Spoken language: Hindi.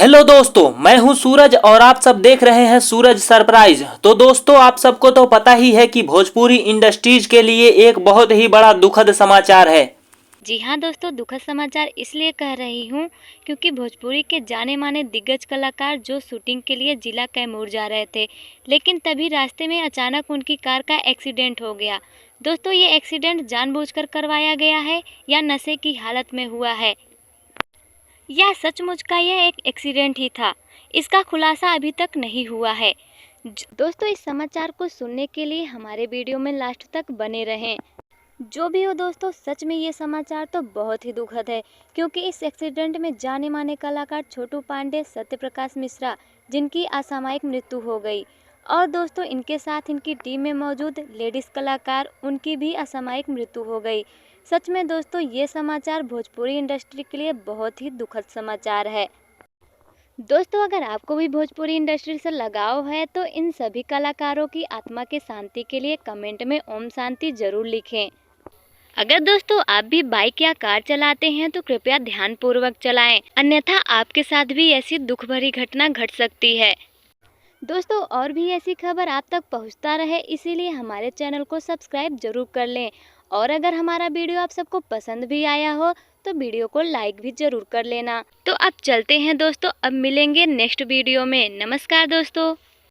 हेलो दोस्तों, मैं हूं सूरज और आप सब देख रहे हैं सूरज सरप्राइज। तो दोस्तों, आप सबको तो पता ही है कि भोजपुरी इंडस्ट्रीज के लिए एक बहुत ही बड़ा दुखद समाचार है। जी हाँ दोस्तों, दुखद समाचार इसलिए कह रही हूँ क्योंकि भोजपुरी के जाने माने दिग्गज कलाकार जो शूटिंग के लिए जिला कैमूर जा रहे थे, लेकिन तभी रास्ते में अचानक उनकी कार का एक्सीडेंट हो गया। दोस्तों, ये एक्सीडेंट जानबूझकर करवाया गया है या नशे की हालत में हुआ है, या सचमुच का यह एक एक्सीडेंट ही था, इसका खुलासा अभी तक नहीं हुआ है। दोस्तों, इस समाचार को सुनने के लिए हमारे वीडियो में लास्ट तक बने रहें। जो भी हो दोस्तों, सच में ये समाचार तो बहुत ही दुखद है क्योंकि इस एक्सीडेंट में जाने माने कलाकार छोटू पांडे, सत्यप्रकाश मिश्रा, जिनकी असामयिक मृत्यु हो गई, और दोस्तों इनके साथ इनकी टीम में मौजूद लेडीज़ कलाकार, उनकी भी असामयिक मृत्यु हो गई। सच में दोस्तों, ये समाचार भोजपुरी इंडस्ट्री के लिए बहुत ही दुखद समाचार है। दोस्तों, अगर आपको भी भोजपुरी इंडस्ट्री से लगाव है तो इन सभी कलाकारों की आत्मा की शांति के लिए कमेंट में ओम शांति जरूर लिखें। अगर दोस्तों आप भी बाइक या कार चलाते हैं तो कृपया ध्यानपूर्वक चलाएं, अन्यथा आपके साथ भी ऐसी दुख भरी घटना घट सकती है। दोस्तों, और भी ऐसी खबर आप तक पहुंचता रहे, इसीलिए हमारे चैनल को सब्सक्राइब जरूर कर लें। और अगर हमारा वीडियो आप सबको पसंद भी आया हो तो वीडियो को लाइक भी जरूर कर लेना। तो अब चलते हैं दोस्तों, अब मिलेंगे नेक्स्ट वीडियो में। नमस्कार दोस्तों।